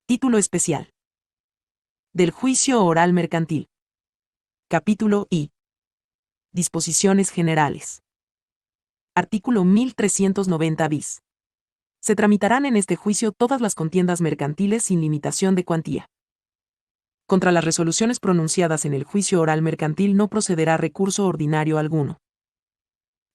Título especial. Del juicio oral mercantil. Capítulo I. Disposiciones generales. Artículo 1390 bis. Se tramitarán en este juicio todas las contiendas mercantiles sin limitación de cuantía. Contra las resoluciones pronunciadas en el juicio oral mercantil no procederá recurso ordinario alguno.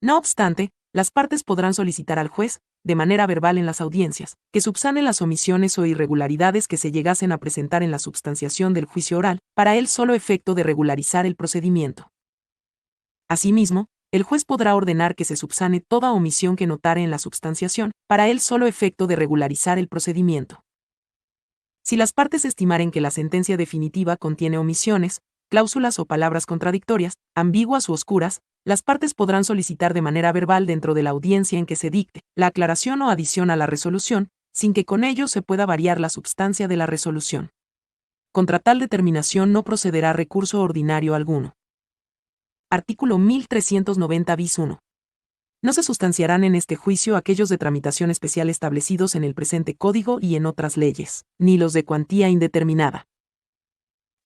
No obstante, las partes podrán solicitar al juez, de manera verbal en las audiencias, que subsane las omisiones o irregularidades que se llegasen a presentar en la substanciación del juicio oral, para el solo efecto de regularizar el procedimiento. Asimismo, el juez podrá ordenar que se subsane toda omisión que notare en la substanciación, para el solo efecto de regularizar el procedimiento. Si las partes estimaren que la sentencia definitiva contiene omisiones, cláusulas o palabras contradictorias, ambiguas u oscuras, las partes podrán solicitar de manera verbal dentro de la audiencia en que se dicte la aclaración o adición a la resolución, sin que con ello se pueda variar la substancia de la resolución. Contra tal determinación no procederá recurso ordinario alguno. Artículo 1390 bis 1. No se sustanciarán en este juicio aquellos de tramitación especial establecidos en el presente Código y en otras leyes, ni los de cuantía indeterminada.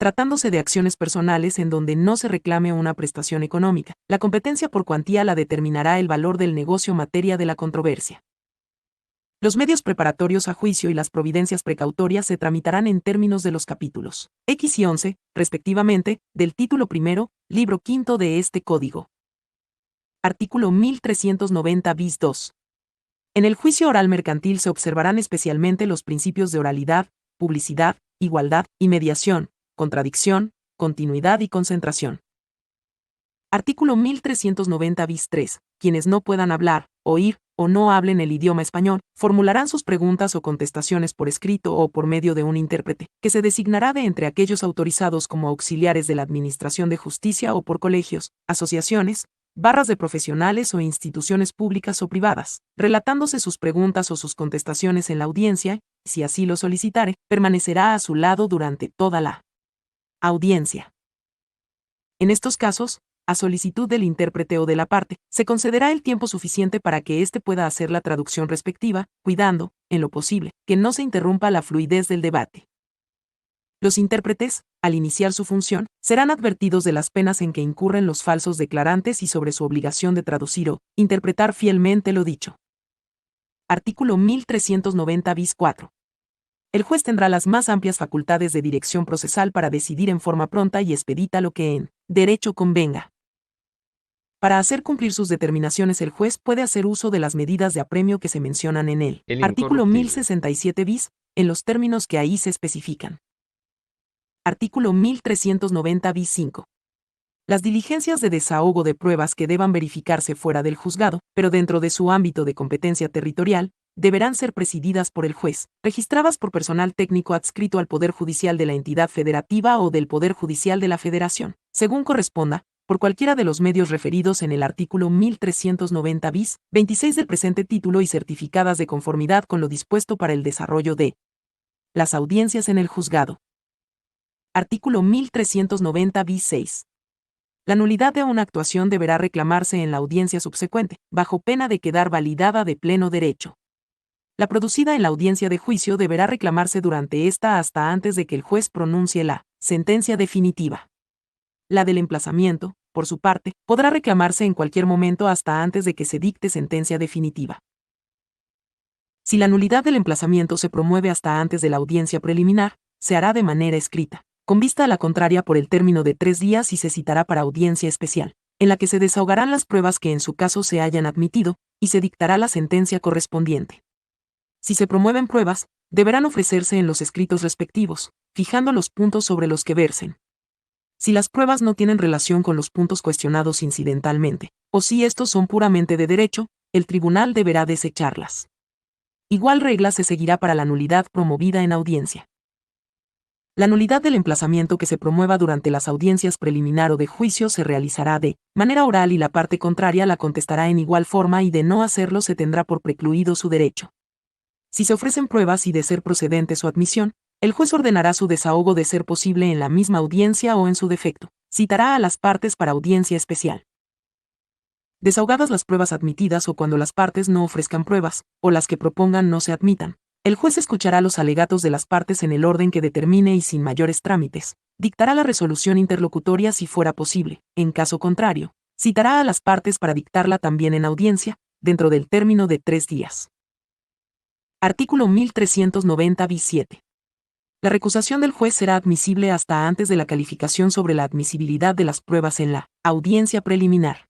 Tratándose de acciones personales en donde no se reclame una prestación económica, la competencia por cuantía la determinará el valor del negocio materia de la controversia. Los medios preparatorios a juicio y las providencias precautorias se tramitarán en términos de los capítulos X y 11, respectivamente, del título primero, libro quinto de este Código. Artículo 1390 bis 2. En el juicio oral mercantil se observarán especialmente los principios de oralidad, publicidad, igualdad y mediación, contradicción, continuidad y concentración. Artículo 1390 bis 3. Quienes no puedan hablar, oír o no hablen el idioma español, formularán sus preguntas o contestaciones por escrito o por medio de un intérprete, que se designará de entre aquellos autorizados como auxiliares de la Administración de Justicia o por colegios, asociaciones, barras de profesionales o instituciones públicas o privadas, relatándose sus preguntas o sus contestaciones en la audiencia, y si así lo solicitare, permanecerá a su lado durante toda la audiencia. En estos casos, a solicitud del intérprete o de la parte, se concederá el tiempo suficiente para que éste pueda hacer la traducción respectiva, cuidando, en lo posible, que no se interrumpa la fluidez del debate. Los intérpretes, al iniciar su función, serán advertidos de las penas en que incurren los falsos declarantes y sobre su obligación de traducir o interpretar fielmente lo dicho. Artículo 1390 bis 4. El juez tendrá las más amplias facultades de dirección procesal para decidir en forma pronta y expedita lo que en derecho convenga. Para hacer cumplir sus determinaciones el juez puede hacer uso de las medidas de apremio que se mencionan en el artículo 1067 bis, en los términos que ahí se especifican. Artículo 1390 bis 5. Las diligencias de desahogo de pruebas que deban verificarse fuera del juzgado, pero dentro de su ámbito de competencia territorial, deberán ser presididas por el juez, registradas por personal técnico adscrito al Poder Judicial de la entidad federativa o del Poder Judicial de la Federación, según corresponda, por cualquiera de los medios referidos en el artículo 1390 bis 26 del presente título y certificadas de conformidad con lo dispuesto para el desarrollo de las audiencias en el juzgado. Artículo 1390 bis 6. La nulidad de una actuación deberá reclamarse en la audiencia subsecuente, bajo pena de quedar validada de pleno derecho. La producida en la audiencia de juicio deberá reclamarse durante esta hasta antes de que el juez pronuncie la sentencia definitiva. La del emplazamiento, por su parte, podrá reclamarse en cualquier momento hasta antes de que se dicte sentencia definitiva. Si la nulidad del emplazamiento se promueve hasta antes de la audiencia preliminar, se hará de manera escrita, con vista a la contraria por el término de 3 días y se citará para audiencia especial, en la que se desahogarán las pruebas que en su caso se hayan admitido, y se dictará la sentencia correspondiente. Si se promueven pruebas, deberán ofrecerse en los escritos respectivos, fijando los puntos sobre los que versen. Si las pruebas no tienen relación con los puntos cuestionados incidentalmente, o si estos son puramente de derecho, el tribunal deberá desecharlas. Igual regla se seguirá para la nulidad promovida en audiencia. La nulidad del emplazamiento que se promueva durante las audiencias preliminar o de juicio se realizará de manera oral y la parte contraria la contestará en igual forma y de no hacerlo se tendrá por precluido su derecho. Si se ofrecen pruebas y de ser procedente su admisión, el juez ordenará su desahogo de ser posible en la misma audiencia o en su defecto, citará a las partes para audiencia especial. Desahogadas las pruebas admitidas o cuando las partes no ofrezcan pruebas, o las que propongan no se admitan, El juez escuchará los alegatos de las partes en el orden que determine y sin mayores trámites. Dictará la resolución interlocutoria si fuera posible. En caso contrario, citará a las partes para dictarla también en audiencia, dentro del término de 3 días. Artículo 1390 bis 7. La recusación del juez será admisible hasta antes de la calificación sobre la admisibilidad de las pruebas en la audiencia preliminar.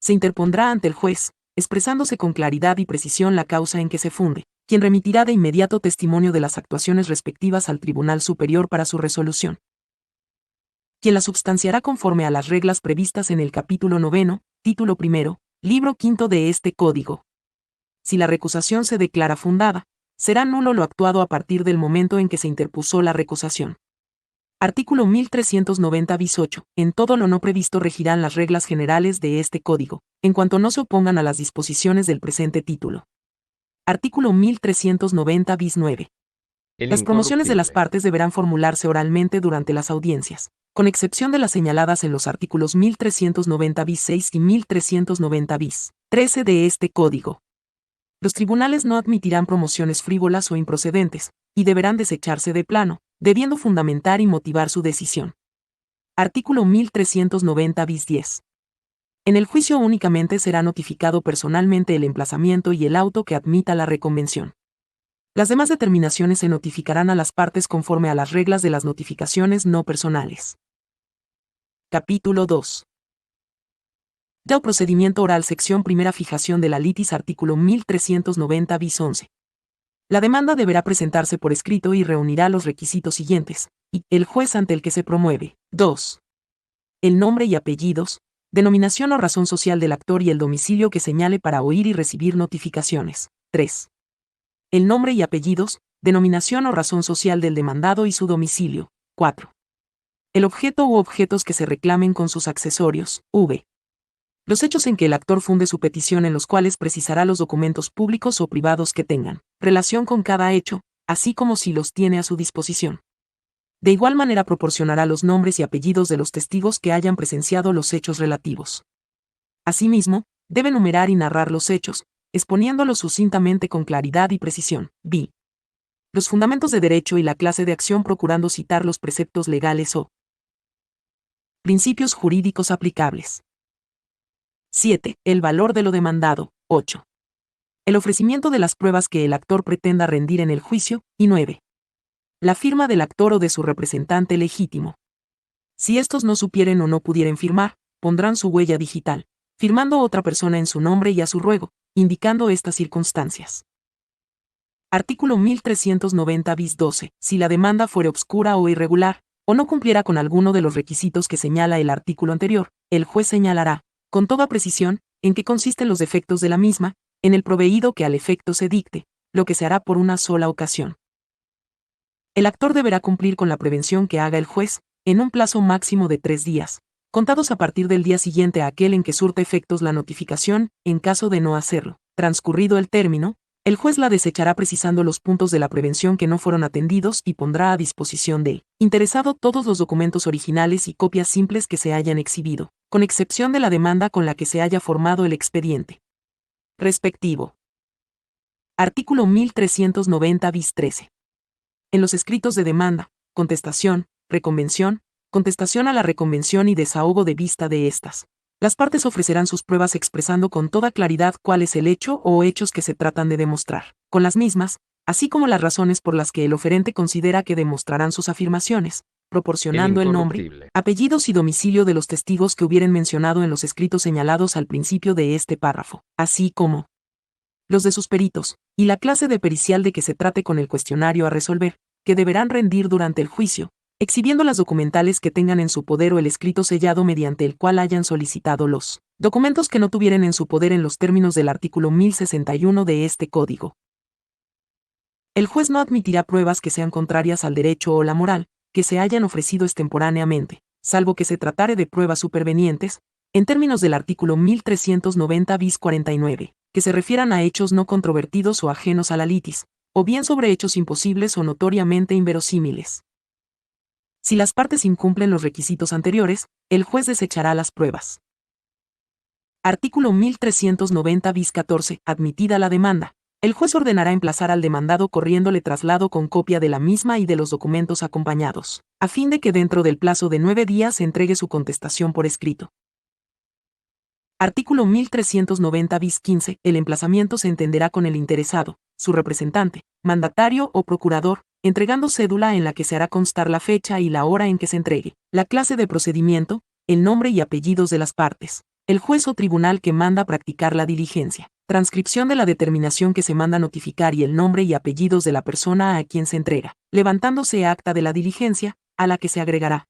Se interpondrá ante el juez, expresándose con claridad y precisión la causa en que se funde, quien remitirá de inmediato testimonio de las actuaciones respectivas al Tribunal Superior para su resolución, quien la substanciará conforme a las reglas previstas en el capítulo 9, título 1, libro 5 de este Código. Si la recusación se declara fundada, será nulo lo actuado a partir del momento en que se interpuso la recusación. Artículo 1390 bis 8. En todo lo no previsto regirán las reglas generales de este Código, en cuanto no se opongan a las disposiciones del presente título. Artículo 1390 bis 9. Las promociones de las partes deberán formularse oralmente durante las audiencias, con excepción de las señaladas en los artículos 1390 bis 6 y 1390 bis 13 de este Código. Los tribunales no admitirán promociones frívolas o improcedentes, y deberán desecharse de plano, debiendo fundamentar y motivar su decisión. Artículo 1390 bis 10. En el juicio únicamente será notificado personalmente el emplazamiento y el auto que admita la reconvención. Las demás determinaciones se notificarán a las partes conforme a las reglas de las notificaciones no personales. Capítulo 2. Del procedimiento oral, sección primera, fijación de la litis, artículo 1390 bis 11. La demanda deberá presentarse por escrito y reunirá los requisitos siguientes, y el juez ante el que se promueve. 2. El nombre y apellidos, denominación o razón social del actor y el domicilio que señale para oír y recibir notificaciones. 3. El nombre y apellidos, denominación o razón social del demandado y su domicilio. 4. El objeto u objetos que se reclamen con sus accesorios. V. Los hechos en que el actor funde su petición, en los cuales precisará los documentos públicos o privados que tengan relación con cada hecho, así como si los tiene a su disposición. De igual manera proporcionará los nombres y apellidos de los testigos que hayan presenciado los hechos relativos. Asimismo, debe enumerar y narrar los hechos, exponiéndolos sucintamente con claridad y precisión. B. Los fundamentos de derecho y la clase de acción, procurando citar los preceptos legales o principios jurídicos aplicables. 7. El valor de lo demandado. 8. El ofrecimiento de las pruebas que el actor pretenda rendir en el juicio. Y 9. La firma del actor o de su representante legítimo. Si estos no supieren o no pudieren firmar, pondrán su huella digital, firmando otra persona en su nombre y a su ruego, indicando estas circunstancias. Artículo 1390 bis 12. Si la demanda fuere obscura o irregular, o no cumpliera con alguno de los requisitos que señala el artículo anterior, el juez señalará, con toda precisión, en qué consisten los defectos de la misma, en el proveído que al efecto se dicte, lo que se hará por una sola ocasión. El actor deberá cumplir con la prevención que haga el juez, en un plazo máximo de 3 días, contados a partir del día siguiente a aquel en que surta efectos la notificación. En caso de no hacerlo, transcurrido el término, el juez la desechará precisando los puntos de la prevención que no fueron atendidos y pondrá a disposición del interesado todos los documentos originales y copias simples que se hayan exhibido, con excepción de la demanda con la que se haya formado el expediente respectivo. Artículo 1390 bis 13. En los escritos de demanda, contestación, reconvención, contestación a la reconvención y desahogo de vista de estas, las partes ofrecerán sus pruebas expresando con toda claridad cuál es el hecho o hechos que se tratan de demostrar, con las mismas, así como las razones por las que el oferente considera que demostrarán sus afirmaciones, proporcionando el nombre, apellidos y domicilio de los testigos que hubieren mencionado en los escritos señalados al principio de este párrafo, así como los de sus peritos, y la clase de pericial de que se trate con el cuestionario a resolver, que deberán rendir durante el juicio, exhibiendo las documentales que tengan en su poder o el escrito sellado mediante el cual hayan solicitado los documentos que no tuvieren en su poder en los términos del artículo 1061 de este Código. El juez no admitirá pruebas que sean contrarias al derecho o la moral, que se hayan ofrecido extemporáneamente, salvo que se tratare de pruebas supervenientes, en términos del artículo 1390 bis 49, que se refieran a hechos no controvertidos o ajenos a la litis, o bien sobre hechos imposibles o notoriamente inverosímiles. Si las partes incumplen los requisitos anteriores, el juez desechará las pruebas. Artículo 1390 bis 14. Admitida la demanda, El juez ordenará emplazar al demandado corriéndole traslado con copia de la misma y de los documentos acompañados, a fin de que dentro del plazo de 9 días se entregue su contestación por escrito. Artículo 1390 bis 15. El emplazamiento se entenderá con el interesado, su representante, mandatario o procurador, entregando cédula en la que se hará constar la fecha y la hora en que se entregue, la clase de procedimiento, el nombre y apellidos de las partes, el juez o tribunal que manda practicar la diligencia, transcripción de la determinación que se manda notificar y el nombre y apellidos de la persona a quien se entrega, levantándose acta de la diligencia, a la que se agregará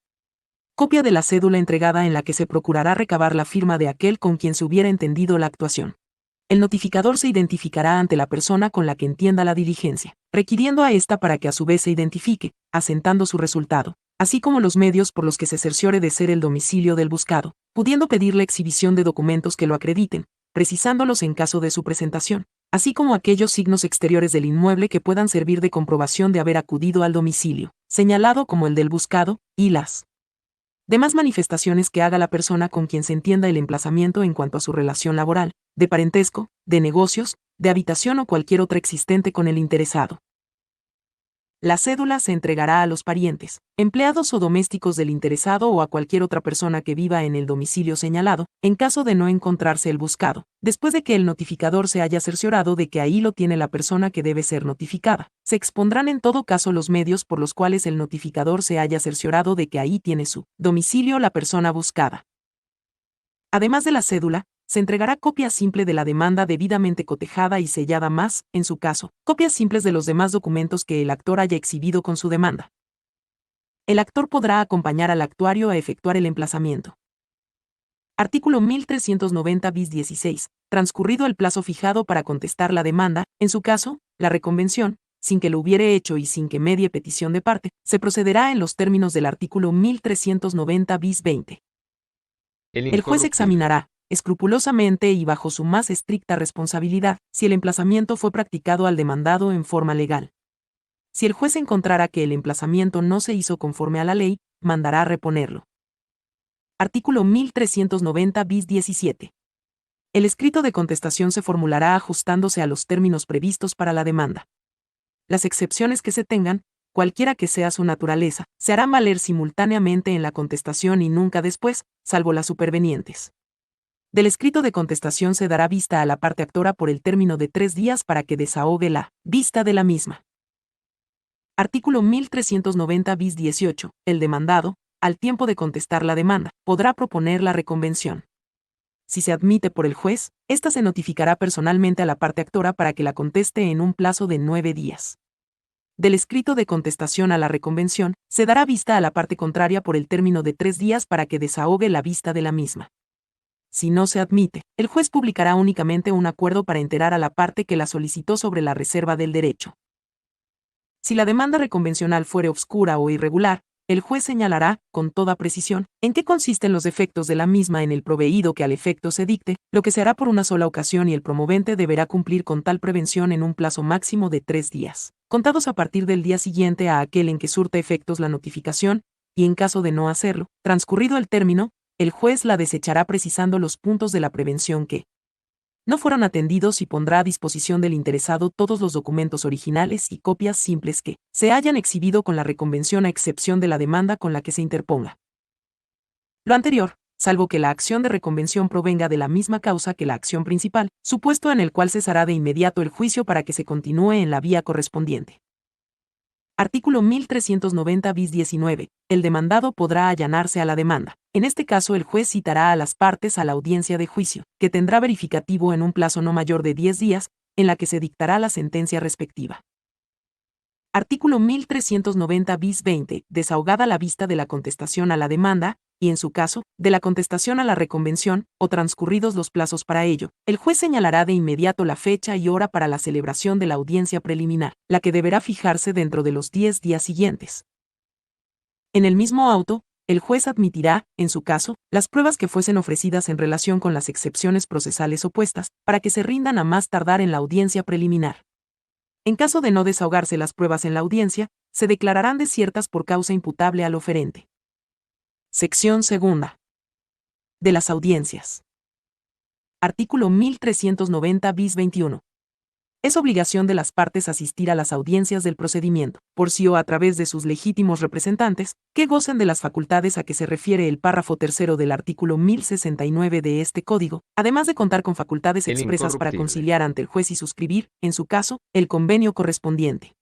copia de la cédula entregada en la que se procurará recabar la firma de aquel con quien se hubiera entendido la actuación. El notificador se identificará ante la persona con la que entienda la diligencia, requiriendo a ésta para que a su vez se identifique, asentando su resultado, así como los medios por los que se cerciore de ser el domicilio del buscado, pudiendo pedir la exhibición de documentos que lo acrediten, precisándolos en caso de su presentación, así como aquellos signos exteriores del inmueble que puedan servir de comprobación de haber acudido al domicilio, señalado como el del buscado, y las demás manifestaciones que haga la persona con quien se entienda el emplazamiento en cuanto a su relación laboral, de parentesco, de negocios, de habitación o cualquier otra existente con el interesado. La cédula se entregará a los parientes, empleados o domésticos del interesado o a cualquier otra persona que viva en el domicilio señalado, en caso de no encontrarse el buscado, después de que el notificador se haya cerciorado de que ahí lo tiene la persona que debe ser notificada. Se expondrán en todo caso los medios por los cuales el notificador se haya cerciorado de que ahí tiene su domicilio la persona buscada. Además de la cédula, se entregará copia simple de la demanda debidamente cotejada y sellada más, en su caso, copias simples de los demás documentos que el actor haya exhibido con su demanda. El actor podrá acompañar al actuario a efectuar el emplazamiento. Artículo 1390 bis 16. Transcurrido el plazo fijado para contestar la demanda, en su caso, la reconvención, sin que lo hubiere hecho y sin que medie petición de parte, se procederá en los términos del artículo 1390 bis 20. El juez examinará, escrupulosamente y bajo su más estricta responsabilidad, si el emplazamiento fue practicado al demandado en forma legal. Si el juez encontrara que el emplazamiento no se hizo conforme a la ley, mandará reponerlo. Artículo 1390 bis 17. El escrito de contestación se formulará ajustándose a los términos previstos para la demanda. Las excepciones que se tengan, cualquiera que sea su naturaleza, se harán valer simultáneamente en la contestación y nunca después, salvo las supervenientes. Del escrito de contestación se dará vista a la parte actora por el término de 3 días para que desahogue la vista de la misma. Artículo 1390 bis 18. El demandado, al tiempo de contestar la demanda, podrá proponer la reconvención. Si se admite por el juez, ésta se notificará personalmente a la parte actora para que la conteste en un plazo de 9 días. Del escrito de contestación a la reconvención, se dará vista a la parte contraria por el término de 3 días para que desahogue la vista de la misma. Si no se admite, el juez publicará únicamente un acuerdo para enterar a la parte que la solicitó sobre la reserva del derecho. Si la demanda reconvencional fuere obscura o irregular, el juez señalará, con toda precisión, en qué consisten los defectos de la misma en el proveído que al efecto se dicte, lo que se hará por una sola ocasión y el promovente deberá cumplir con tal prevención en un plazo máximo de 3 días, contados a partir del día siguiente a aquel en que surta efectos la notificación, y en caso de no hacerlo, transcurrido el término, el juez la desechará precisando los puntos de la prevención que no fueron atendidos y pondrá a disposición del interesado todos los documentos originales y copias simples que se hayan exhibido con la reconvención a excepción de la demanda con la que se interponga. Lo anterior, salvo que la acción de reconvención provenga de la misma causa que la acción principal, supuesto en el cual cesará de inmediato el juicio para que se continúe en la vía correspondiente. Artículo 1390 bis 19. El demandado podrá allanarse a la demanda. En este caso el juez citará a las partes a la audiencia de juicio, que tendrá verificativo en un plazo no mayor de 10 días, en la que se dictará la sentencia respectiva. Artículo 1390 bis 20. Desahogada la vista de la contestación a la demanda, y en su caso, de la contestación a la reconvención, o transcurridos los plazos para ello, el juez señalará de inmediato la fecha y hora para la celebración de la audiencia preliminar, la que deberá fijarse dentro de los 10 días siguientes. En el mismo auto, el juez admitirá, en su caso, las pruebas que fuesen ofrecidas en relación con las excepciones procesales opuestas, para que se rindan a más tardar en la audiencia preliminar. En caso de no desahogarse las pruebas en la audiencia, se declararán desiertas por causa imputable al oferente. Sección segunda. De las audiencias. Artículo 1390 bis 21. Es obligación de las partes asistir a las audiencias del procedimiento, por sí o a través de sus legítimos representantes, que gocen de las facultades a que se refiere el párrafo tercero del artículo 1069 de este Código, además de contar con facultades El expresas para incorruptible. conciliar ante el juez y suscribir, en su caso, el convenio correspondiente.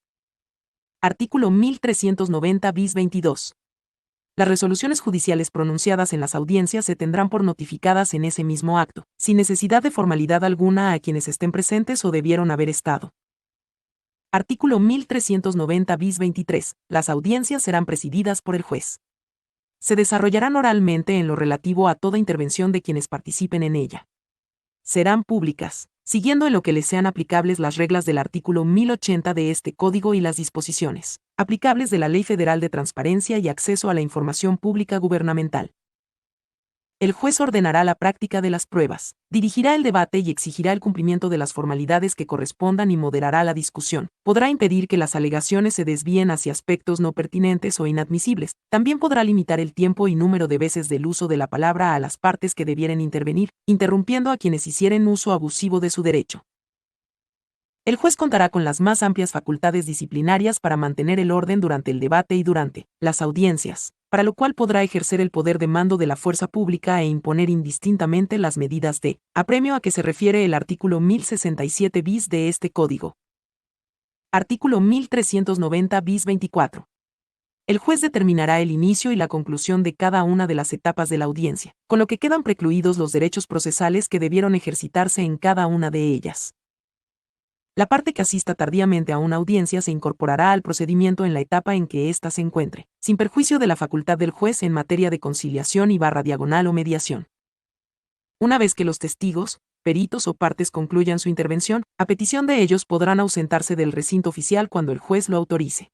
Artículo 1390 bis 22. Las resoluciones judiciales pronunciadas en las audiencias se tendrán por notificadas en ese mismo acto, sin necesidad de formalidad alguna a quienes estén presentes o debieron haber estado. Artículo 1390 bis 23. Las audiencias serán presididas por el juez. Se desarrollarán oralmente en lo relativo a toda intervención de quienes participen en ella. Serán públicas, siguiendo en lo que les sean aplicables las reglas del artículo 1080 de este Código y las disposiciones aplicables de la Ley Federal de Transparencia y Acceso a la Información Pública Gubernamental. El juez ordenará la práctica de las pruebas, dirigirá el debate y exigirá el cumplimiento de las formalidades que correspondan y moderará la discusión. Podrá impedir que las alegaciones se desvíen hacia aspectos no pertinentes o inadmisibles. También podrá limitar el tiempo y número de veces del uso de la palabra a las partes que debieren intervenir, interrumpiendo a quienes hicieren uso abusivo de su derecho. El juez contará con las más amplias facultades disciplinarias para mantener el orden durante el debate y durante las audiencias, para lo cual podrá ejercer el poder de mando de la fuerza pública e imponer indistintamente las medidas de apremio a que se refiere el artículo 1067 bis de este Código. Artículo 1390 bis 24. El juez determinará el inicio y la conclusión de cada una de las etapas de la audiencia, con lo que quedan precluidos los derechos procesales que debieron ejercitarse en cada una de ellas. La parte que asista tardíamente a una audiencia se incorporará al procedimiento en la etapa en que ésta se encuentre, sin perjuicio de la facultad del juez en materia de conciliación y /diagonal o mediación. Una vez que los testigos, peritos o partes concluyan su intervención, a petición de ellos podrán ausentarse del recinto oficial cuando el juez lo autorice.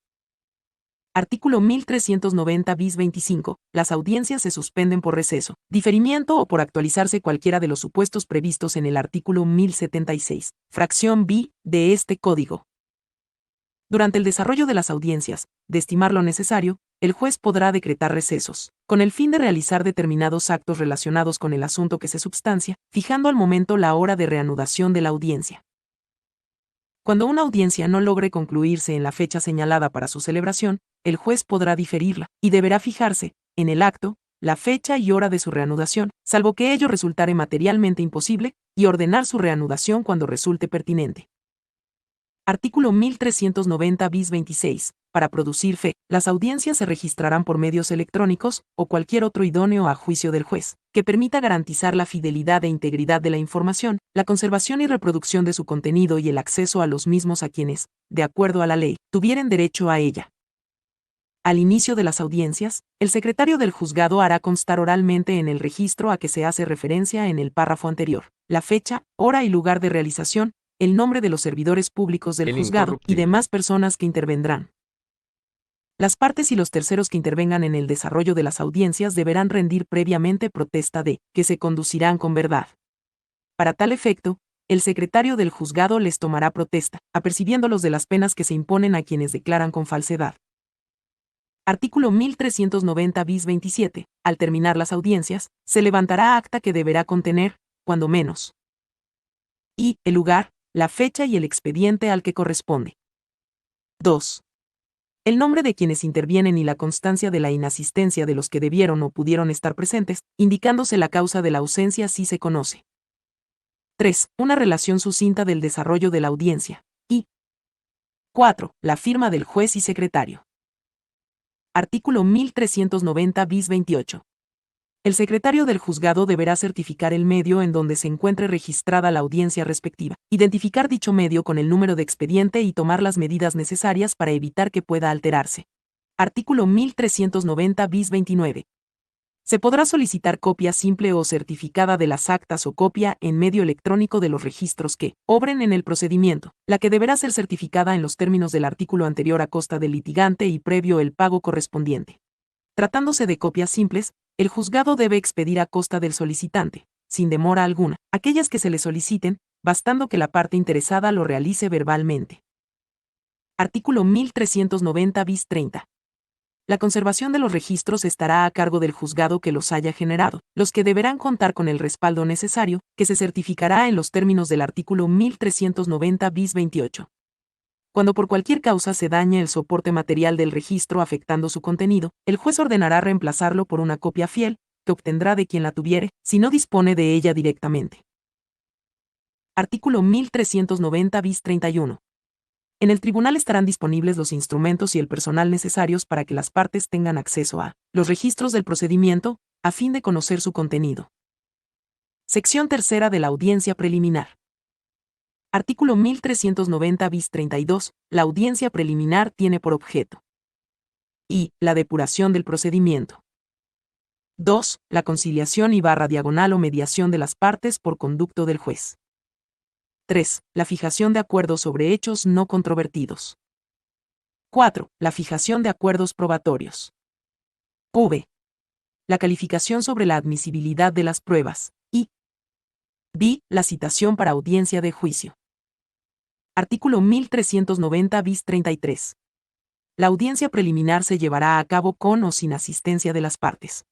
Artículo 1390 bis 25. Las audiencias se suspenden por receso, diferimiento o por actualizarse cualquiera de los supuestos previstos en el artículo 1076, fracción b, de este Código. Durante el desarrollo de las audiencias, de estimar lo necesario, el juez podrá decretar recesos, con el fin de realizar determinados actos relacionados con el asunto que se substancia, fijando al momento la hora de reanudación de la audiencia. Cuando una audiencia no logre concluirse en la fecha señalada para su celebración, el juez podrá diferirla, y deberá fijarse, en el acto, la fecha y hora de su reanudación, salvo que ello resultare materialmente imposible, y ordenar su reanudación cuando resulte pertinente. Artículo 1390 bis 26. Para producir fe, las audiencias se registrarán por medios electrónicos, o cualquier otro idóneo a juicio del juez, que permita garantizar la fidelidad e integridad de la información, la conservación y reproducción de su contenido y el acceso a los mismos a quienes, de acuerdo a la ley, tuvieren derecho a ella. Al inicio de las audiencias, el secretario del juzgado hará constar oralmente en el registro a que se hace referencia en el párrafo anterior, la fecha, hora y lugar de realización, el nombre de los servidores públicos del El juzgado y incorruptible. demás personas que intervendrán. Las partes y los terceros que intervengan en el desarrollo de las audiencias deberán rendir previamente protesta de que se conducirán con verdad. Para tal efecto, el secretario del juzgado les tomará protesta, apercibiéndolos de las penas que se imponen a quienes declaran con falsedad. Artículo 1390 bis 27. Al terminar las audiencias, se levantará acta que deberá contener, cuando menos, y el lugar, la fecha y el expediente al que corresponde. 2. El nombre de quienes intervienen y la constancia de la inasistencia de los que debieron o pudieron estar presentes, indicándose la causa de la ausencia si se conoce. 3. Una relación sucinta del desarrollo de la audiencia. Y 4. La firma del juez y secretario. Artículo 1390 bis 28. El secretario del juzgado deberá certificar el medio en donde se encuentre registrada la audiencia respectiva, identificar dicho medio con el número de expediente y tomar las medidas necesarias para evitar que pueda alterarse. Artículo 1390 bis 29. Se podrá solicitar copia simple o certificada de las actas o copia en medio electrónico de los registros que obren en el procedimiento, la que deberá ser certificada en los términos del artículo anterior a costa del litigante y previo el pago correspondiente. Tratándose de copias simples, el juzgado debe expedir a costa del solicitante, sin demora alguna, aquellas que se le soliciten, bastando que la parte interesada lo realice verbalmente. Artículo 1390 bis 30. La conservación de los registros estará a cargo del juzgado que los haya generado, los que deberán contar con el respaldo necesario, que se certificará en los términos del artículo 1390 bis 28. Cuando por cualquier causa se dañe el soporte material del registro afectando su contenido, el juez ordenará reemplazarlo por una copia fiel, que obtendrá de quien la tuviere, si no dispone de ella directamente. Artículo 1390 bis 31. En el tribunal estarán disponibles los instrumentos y el personal necesarios para que las partes tengan acceso a los registros del procedimiento, a fin de conocer su contenido. Sección tercera de la audiencia preliminar. Artículo 1390 bis 32. La audiencia preliminar tiene por objeto: y la depuración del procedimiento. 2. La conciliación y diagonal o mediación de las partes por conducto del juez. 3. La fijación de acuerdos sobre hechos no controvertidos. 4. La fijación de acuerdos probatorios. V. La calificación sobre la admisibilidad de las pruebas. Y D. La citación para audiencia de juicio. Artículo 1390 bis 33. La audiencia preliminar se llevará a cabo con o sin asistencia de las partes.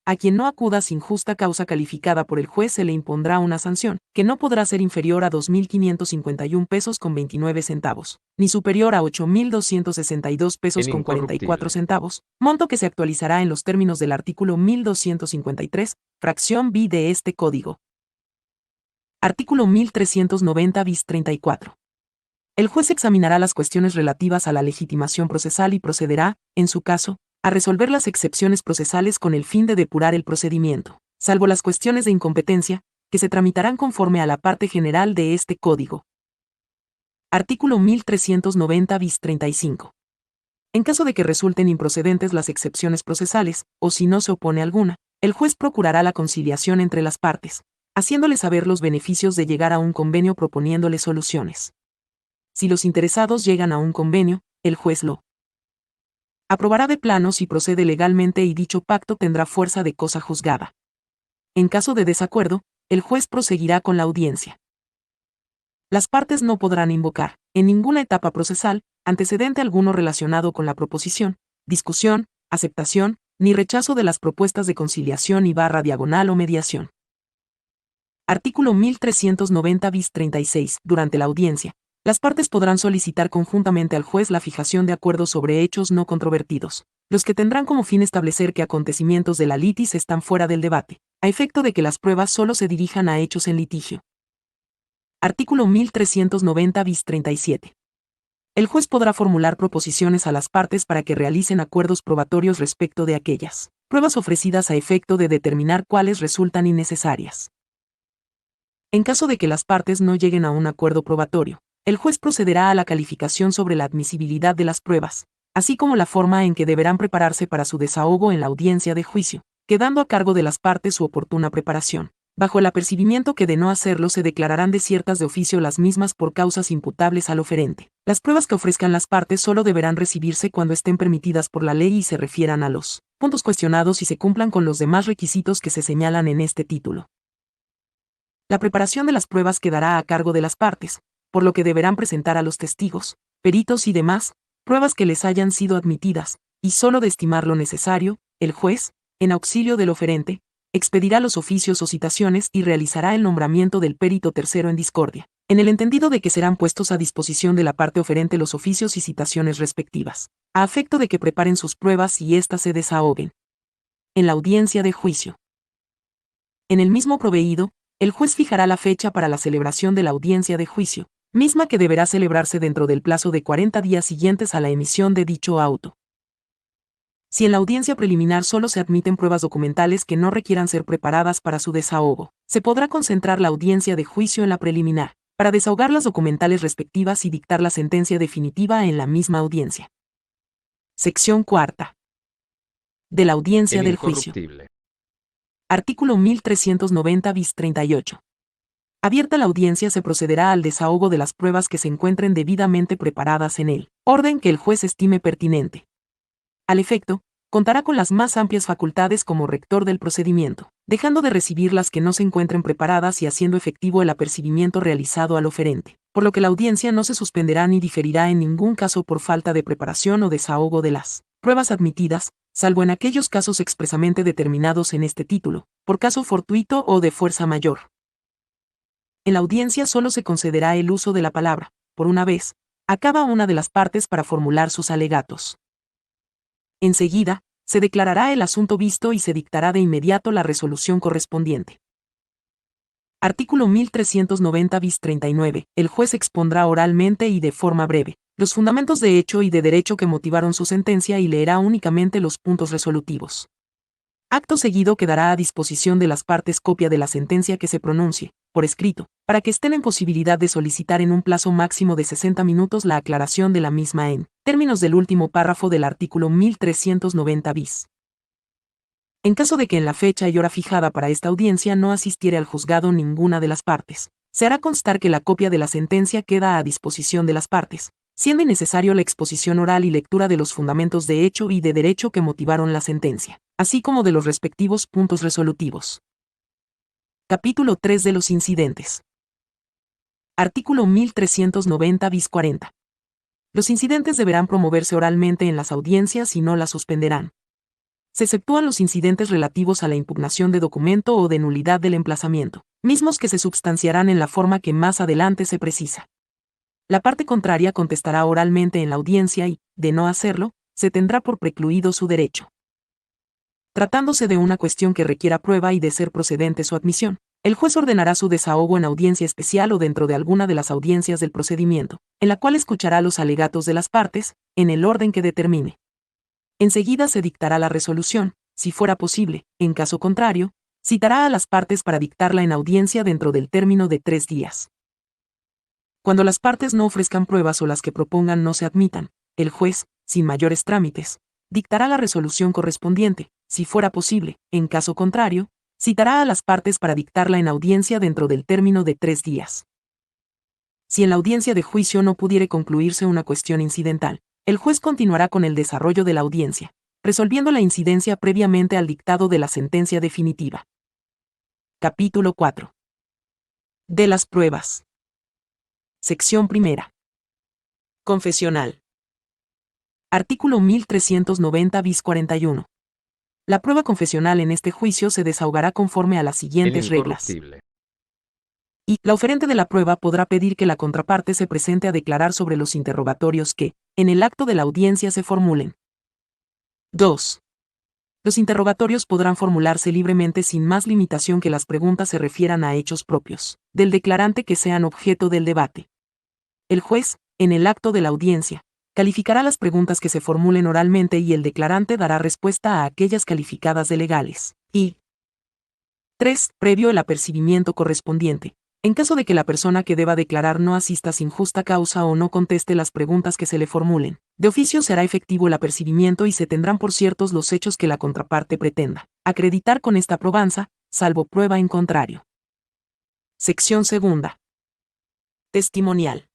A quien no acuda sin justa causa calificada por el juez se le impondrá una sanción, que no podrá ser inferior a 2.551 pesos con 29 centavos, ni superior a 8.262 pesos con 44 centavos, monto que se actualizará en los términos del artículo 1253, fracción B de este Código. Artículo 1390 bis 34. El juez examinará las cuestiones relativas a la legitimación procesal y procederá, en su caso, a resolver las excepciones procesales con el fin de depurar el procedimiento, salvo las cuestiones de incompetencia, que se tramitarán conforme a la parte general de este Código. Artículo 1390 bis 35. En caso de que resulten improcedentes las excepciones procesales, o si no se opone alguna, el juez procurará la conciliación entre las partes, haciéndoles saber los beneficios de llegar a un convenio proponiéndoles soluciones. Si los interesados llegan a un convenio, el juez lo aprobará de plano si procede legalmente y dicho pacto tendrá fuerza de cosa juzgada. En caso de desacuerdo, el juez proseguirá con la audiencia. Las partes no podrán invocar, en ninguna etapa procesal, antecedente alguno relacionado con la proposición, discusión, aceptación, ni rechazo de las propuestas de conciliación y diagonal o mediación. Artículo 1390 bis 36. Durante la audiencia, las partes podrán solicitar conjuntamente al juez la fijación de acuerdos sobre hechos no controvertidos, los que tendrán como fin establecer que acontecimientos de la litis están fuera del debate, a efecto de que las pruebas solo se dirijan a hechos en litigio. Artículo 1390 bis 37. El juez podrá formular proposiciones a las partes para que realicen acuerdos probatorios respecto de aquellas pruebas ofrecidas a efecto de determinar cuáles resultan innecesarias. En caso de que las partes no lleguen a un acuerdo probatorio, el juez procederá a la calificación sobre la admisibilidad de las pruebas, así como la forma en que deberán prepararse para su desahogo en la audiencia de juicio, quedando a cargo de las partes su oportuna preparación. Bajo el apercibimiento que de no hacerlo se declararán desiertas de oficio las mismas por causas imputables al oferente. Las pruebas que ofrezcan las partes solo deberán recibirse cuando estén permitidas por la ley y se refieran a los puntos cuestionados y se cumplan con los demás requisitos que se señalan en este título. La preparación de las pruebas quedará a cargo de las partes, por lo que deberán presentar a los testigos, peritos y demás, pruebas que les hayan sido admitidas, y solo de estimar lo necesario, el juez, en auxilio del oferente, expedirá los oficios o citaciones y realizará el nombramiento del perito tercero en discordia, en el entendido de que serán puestos a disposición de la parte oferente los oficios y citaciones respectivas, a efecto de que preparen sus pruebas y éstas se desahoguen en la audiencia de juicio. En el mismo proveído, el juez fijará la fecha para la celebración de la audiencia de juicio, misma que deberá celebrarse dentro del plazo de 40 días siguientes a la emisión de dicho auto. Si en la audiencia preliminar solo se admiten pruebas documentales que no requieran ser preparadas para su desahogo, se podrá concentrar la audiencia de juicio en la preliminar, para desahogar las documentales respectivas y dictar la sentencia definitiva en la misma audiencia. Sección cuarta. De la audiencia del juicio. Artículo 1390 bis 38. Abierta la audiencia se procederá al desahogo de las pruebas que se encuentren debidamente preparadas en el orden que el juez estime pertinente. Al efecto, contará con las más amplias facultades como rector del procedimiento, dejando de recibir las que no se encuentren preparadas y haciendo efectivo el apercibimiento realizado al oferente, por lo que la audiencia no se suspenderá ni diferirá en ningún caso por falta de preparación o desahogo de las Pruebas admitidas, salvo en aquellos casos expresamente determinados en este título, por caso fortuito o de fuerza mayor. En la audiencia solo se concederá el uso de la palabra, por una vez, a cada una de las partes para formular sus alegatos. Enseguida, se declarará el asunto visto y se dictará de inmediato la resolución correspondiente. Artículo 1390 bis 39. El juez expondrá oralmente y de forma breve los fundamentos de hecho y de derecho que motivaron su sentencia y leerá únicamente los puntos resolutivos. Acto seguido quedará a disposición de las partes copia de la sentencia que se pronuncie, por escrito, para que estén en posibilidad de solicitar en un plazo máximo de 60 minutos la aclaración de la misma en términos del último párrafo del artículo 1390 bis. En caso de que en la fecha y hora fijada para esta audiencia no asistiere al juzgado ninguna de las partes, se hará constar que la copia de la sentencia queda a disposición de las partes, siendo innecesario la exposición oral y lectura de los fundamentos de hecho y de derecho que motivaron la sentencia, así como de los respectivos puntos resolutivos. Capítulo 3 de los incidentes. Artículo 1390 bis 40. Los incidentes deberán promoverse oralmente en las audiencias y no las suspenderán. Se exceptúan los incidentes relativos a la impugnación de documento o de nulidad del emplazamiento, mismos que se substanciarán en la forma que más adelante se precisa. La parte contraria contestará oralmente en la audiencia y, de no hacerlo, se tendrá por precluido su derecho. Tratándose de una cuestión que requiera prueba y de ser procedente su admisión, el juez ordenará su desahogo en audiencia especial o dentro de alguna de las audiencias del procedimiento, en la cual escuchará los alegatos de las partes, en el orden que determine. Enseguida se dictará la resolución, si fuera posible, en caso contrario, citará a las partes para dictarla en audiencia dentro del término de 3 días. Cuando las partes no ofrezcan pruebas o las que propongan no se admitan, el juez, sin mayores trámites, dictará la resolución correspondiente, si fuera posible, en caso contrario, citará a las partes para dictarla en audiencia dentro del término de 3 días. Si en la audiencia de juicio no pudiere concluirse una cuestión incidental, el juez continuará con el desarrollo de la audiencia, resolviendo la incidencia previamente al dictado de la sentencia definitiva. Capítulo 4. De las pruebas. Sección primera. Confesional. Artículo 1390 bis 41. La prueba confesional en este juicio se desahogará conforme a las siguientes reglas. Y la oferente de la prueba podrá pedir que la contraparte se presente a declarar sobre los interrogatorios que, en el acto de la audiencia se formulen. 2. Los interrogatorios podrán formularse libremente sin más limitación que las preguntas se refieran a hechos propios del declarante que sean objeto del debate. El juez, en el acto de la audiencia, calificará las preguntas que se formulen oralmente y el declarante dará respuesta a aquellas calificadas de legales. Y 3. Previo el apercibimiento correspondiente. En caso de que la persona que deba declarar no asista sin justa causa o no conteste las preguntas que se le formulen, de oficio se hará efectivo el apercibimiento y se tendrán por ciertos los hechos que la contraparte pretenda acreditar con esta probanza, salvo prueba en contrario. Sección segunda. Testimonial.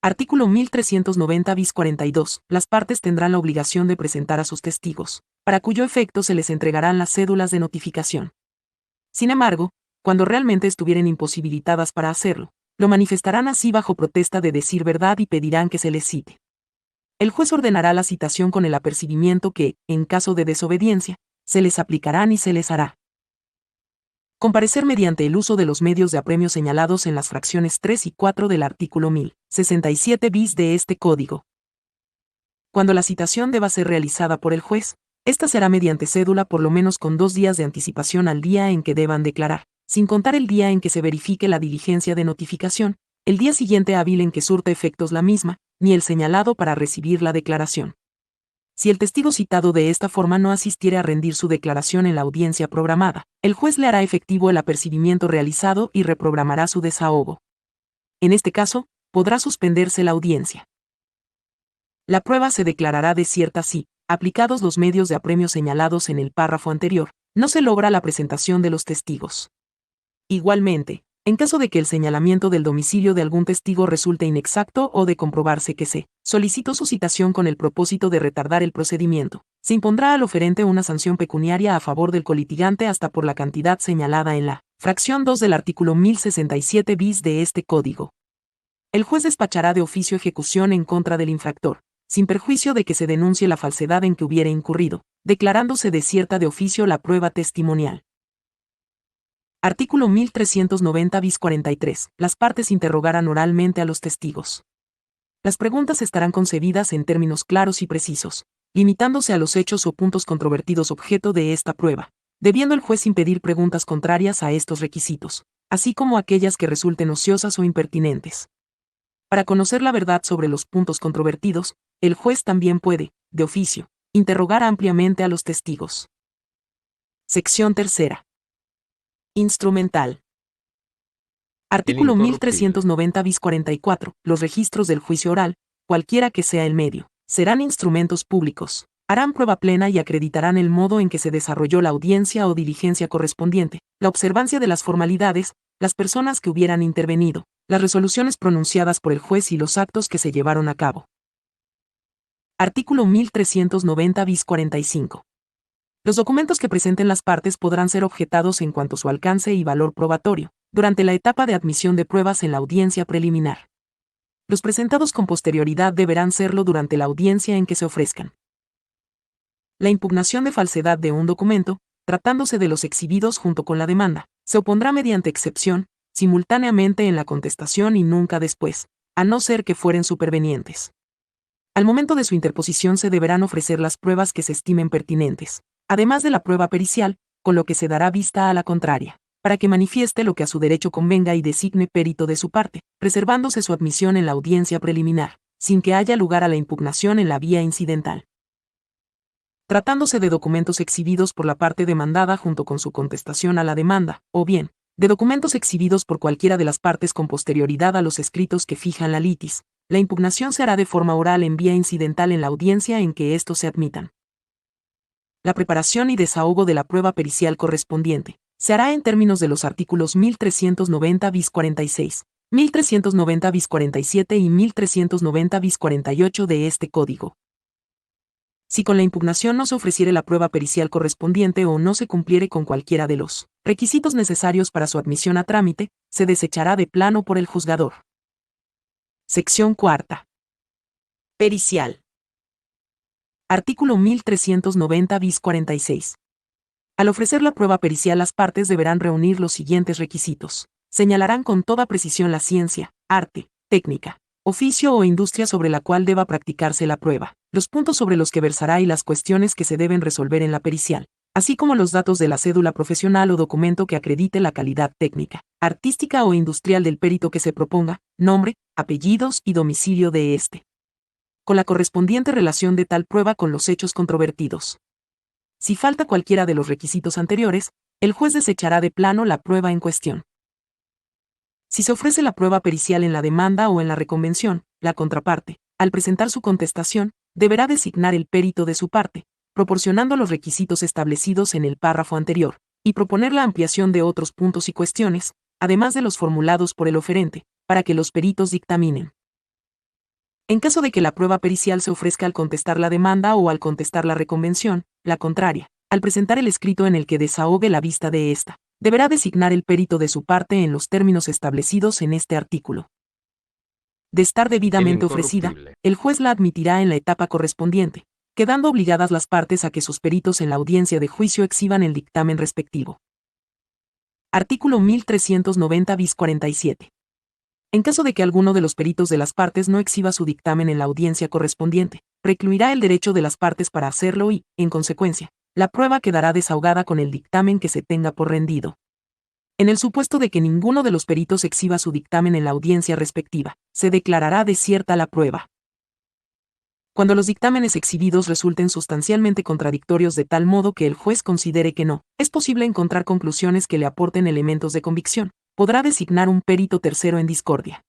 Artículo 1390 bis 42. Las partes tendrán la obligación de presentar a sus testigos, para cuyo efecto se les entregarán las cédulas de notificación. Sin embargo, cuando realmente estuvieren imposibilitadas para hacerlo, lo manifestarán así bajo protesta de decir verdad y pedirán que se les cite. El juez ordenará la citación con el apercibimiento que, en caso de desobediencia, se les aplicarán y se les hará comparecer mediante el uso de los medios de apremio señalados en las fracciones 3 y 4 del artículo 1067 bis de este Código. Cuando la citación deba ser realizada por el juez, esta será mediante cédula por lo menos con 2 días de anticipación al día en que deban declarar, sin contar el día en que se verifique la diligencia de notificación, el día siguiente hábil en que surta efectos la misma, ni el señalado para recibir la declaración. Si el testigo citado de esta forma no asistiere a rendir su declaración en la audiencia programada, el juez le hará efectivo el apercibimiento realizado y reprogramará su desahogo. En este caso, podrá suspenderse la audiencia. La prueba se declarará desierta si, aplicados los medios de apremio señalados en el párrafo anterior, no se logra la presentación de los testigos. Igualmente, en caso de que el señalamiento del domicilio de algún testigo resulte inexacto o de comprobarse que se solicitó su citación con el propósito de retardar el procedimiento, se impondrá al oferente una sanción pecuniaria a favor del colitigante hasta por la cantidad señalada en la fracción 2 del artículo 1067 bis de este Código. El juez despachará de oficio ejecución en contra del infractor, sin perjuicio de que se denuncie la falsedad en que hubiere incurrido, declarándose desierta de oficio la prueba testimonial. Artículo 1390 bis 43. Las partes interrogarán oralmente a los testigos. Las preguntas estarán concebidas en términos claros y precisos, limitándose a los hechos o puntos controvertidos objeto de esta prueba, debiendo el juez impedir preguntas contrarias a estos requisitos, así como aquellas que resulten ociosas o impertinentes. Para conocer la verdad sobre los puntos controvertidos, el juez también puede, de oficio, interrogar ampliamente a los testigos. Sección tercera. Instrumental. Artículo 1390 bis 44. Los registros del juicio oral, cualquiera que sea el medio, serán instrumentos públicos. Harán prueba plena y acreditarán el modo en que se desarrolló la audiencia o diligencia correspondiente, la observancia de las formalidades, las personas que hubieran intervenido, las resoluciones pronunciadas por el juez y los actos que se llevaron a cabo. Artículo 1390 bis 45. Los documentos que presenten las partes podrán ser objetados en cuanto a su alcance y valor probatorio, durante la etapa de admisión de pruebas en la audiencia preliminar. Los presentados con posterioridad deberán serlo durante la audiencia en que se ofrezcan. La impugnación de falsedad de un documento, tratándose de los exhibidos junto con la demanda, se opondrá mediante excepción, simultáneamente en la contestación y nunca después, a no ser que fueren supervenientes. Al momento de su interposición se deberán ofrecer las pruebas que se estimen pertinentes, además de la prueba pericial, con lo que se dará vista a la contraria, para que manifieste lo que a su derecho convenga y designe perito de su parte, reservándose su admisión en la audiencia preliminar, sin que haya lugar a la impugnación en la vía incidental. Tratándose de documentos exhibidos por la parte demandada junto con su contestación a la demanda, o bien, de documentos exhibidos por cualquiera de las partes con posterioridad a los escritos que fijan la litis, la impugnación se hará de forma oral en vía incidental en la audiencia en que estos se admitan. La preparación y desahogo de la prueba pericial correspondiente se hará en términos de los artículos 1390 bis 46, 1390 bis 47 y 1390 bis 48 de este Código. Si con la impugnación no se ofreciere la prueba pericial correspondiente o no se cumpliere con cualquiera de los requisitos necesarios para su admisión a trámite, se desechará de plano por el juzgador. Sección cuarta. Pericial. Artículo 1390 bis 46. Al ofrecer la prueba pericial, las partes deberán reunir los siguientes requisitos. Señalarán con toda precisión la ciencia, arte, técnica, oficio o industria sobre la cual deba practicarse la prueba, los puntos sobre los que versará y las cuestiones que se deben resolver en la pericial, así como los datos de la cédula profesional o documento que acredite la calidad técnica, artística o industrial del perito que se proponga, nombre, apellidos y domicilio de éste, con la correspondiente relación de tal prueba con los hechos controvertidos. Si falta cualquiera de los requisitos anteriores, el juez desechará de plano la prueba en cuestión. Si se ofrece la prueba pericial en la demanda o en la reconvención, la contraparte, al presentar su contestación, deberá designar el perito de su parte, proporcionando los requisitos establecidos en el párrafo anterior, y proponer la ampliación de otros puntos y cuestiones, además de los formulados por el oferente, para que los peritos dictaminen. En caso de que la prueba pericial se ofrezca al contestar la demanda o al contestar la reconvención, la contraria, al presentar el escrito en el que desahogue la vista de ésta, deberá designar el perito de su parte en los términos establecidos en este artículo. De estar debidamente ofrecida, el juez la admitirá en la etapa correspondiente, quedando obligadas las partes a que sus peritos en la audiencia de juicio exhiban el dictamen respectivo. Artículo 1390 bis 47. En caso de que alguno de los peritos de las partes no exhiba su dictamen en la audiencia correspondiente, recluirá el derecho de las partes para hacerlo y, en consecuencia, la prueba quedará desahogada con el dictamen que se tenga por rendido. En el supuesto de que ninguno de los peritos exhiba su dictamen en la audiencia respectiva, se declarará desierta la prueba. Cuando los dictámenes exhibidos resulten sustancialmente contradictorios de tal modo que el juez considere que no es posible encontrar conclusiones que le aporten elementos de convicción, podrá designar un perito tercero en discordia.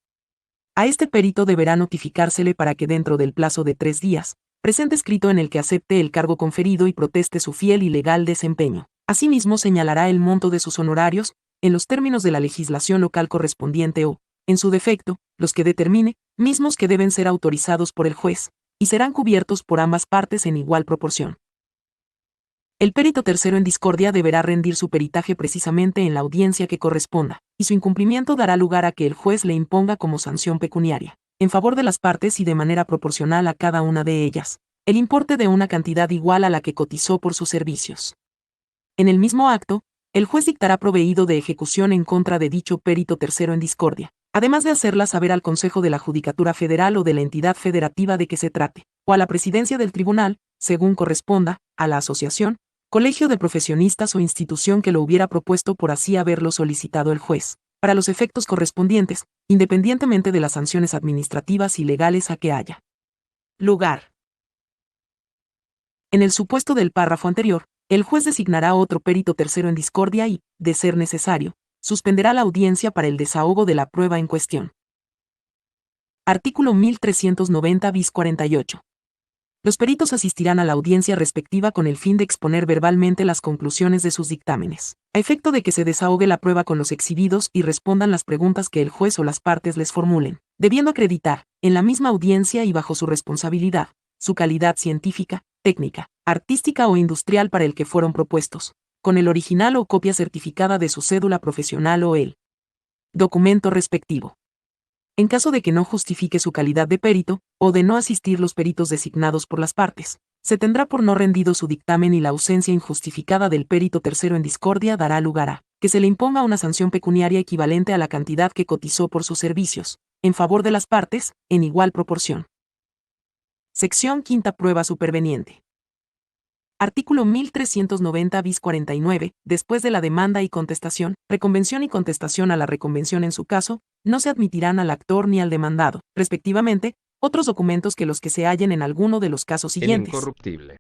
A este perito deberá notificársele para que dentro del plazo de 3 días, presente escrito en el que acepte el cargo conferido y proteste su fiel y legal desempeño. Asimismo señalará el monto de sus honorarios, en los términos de la legislación local correspondiente o, en su defecto, los que determine, mismos que deben ser autorizados por el juez, y serán cubiertos por ambas partes en igual proporción. El perito tercero en discordia deberá rendir su peritaje precisamente en la audiencia que corresponda, y su incumplimiento dará lugar a que el juez le imponga como sanción pecuniaria en favor de las partes y de manera proporcional a cada una de ellas, el importe de una cantidad igual a la que cotizó por sus servicios. En el mismo acto, el juez dictará proveído de ejecución en contra de dicho perito tercero en discordia, además de hacerla saber al Consejo de la Judicatura Federal o de la entidad federativa de que se trate, o a la presidencia del tribunal, según corresponda, a la asociación, colegio de profesionistas o institución que lo hubiera propuesto por así haberlo solicitado el juez, para los efectos correspondientes, independientemente de las sanciones administrativas y legales a que haya lugar. En el supuesto del párrafo anterior, el juez designará otro perito tercero en discordia y, de ser necesario, suspenderá la audiencia para el desahogo de la prueba en cuestión. Artículo 1390 bis 48. Los peritos asistirán a la audiencia respectiva con el fin de exponer verbalmente las conclusiones de sus dictámenes, a efecto de que se desahogue la prueba con los exhibidos y respondan las preguntas que el juez o las partes les formulen, debiendo acreditar, en la misma audiencia y bajo su responsabilidad, su calidad científica, técnica, artística o industrial para el que fueron propuestos, con el original o copia certificada de su cédula profesional o el documento respectivo. En caso de que no justifique su calidad de perito, o de no asistir los peritos designados por las partes, se tendrá por no rendido su dictamen y la ausencia injustificada del perito tercero en discordia dará lugar a que se le imponga una sanción pecuniaria equivalente a la cantidad que cotizó por sus servicios, en favor de las partes, en igual proporción. Sección quinta. Prueba superveniente. Artículo 1390 bis 49. Después de la demanda y contestación, reconvención y contestación a la reconvención en su caso, no se admitirán al actor ni al demandado, respectivamente, otros documentos que los que se hallen en alguno de los casos El siguientes. incorruptible.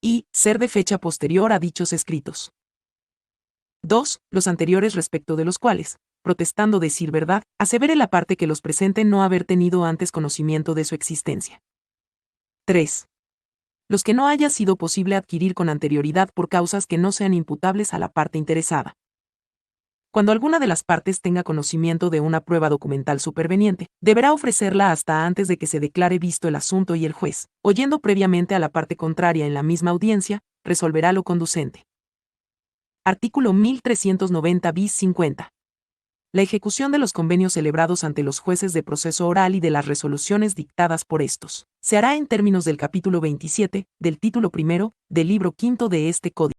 Y, ser de fecha posterior a dichos escritos. 2. Los anteriores respecto de los cuales, protestando decir verdad, asevere la parte que los presente no haber tenido antes conocimiento de su existencia. 3. Los que no haya sido posible adquirir con anterioridad por causas que no sean imputables a la parte interesada. Cuando alguna de las partes tenga conocimiento de una prueba documental superveniente, deberá ofrecerla hasta antes de que se declare visto el asunto y el juez, oyendo previamente a la parte contraria en la misma audiencia, resolverá lo conducente. Artículo 1390 bis 50. La ejecución de los convenios celebrados ante los jueces de proceso oral y de las resoluciones dictadas por estos se hará en términos del capítulo 27, del título primero, del libro quinto de este Código.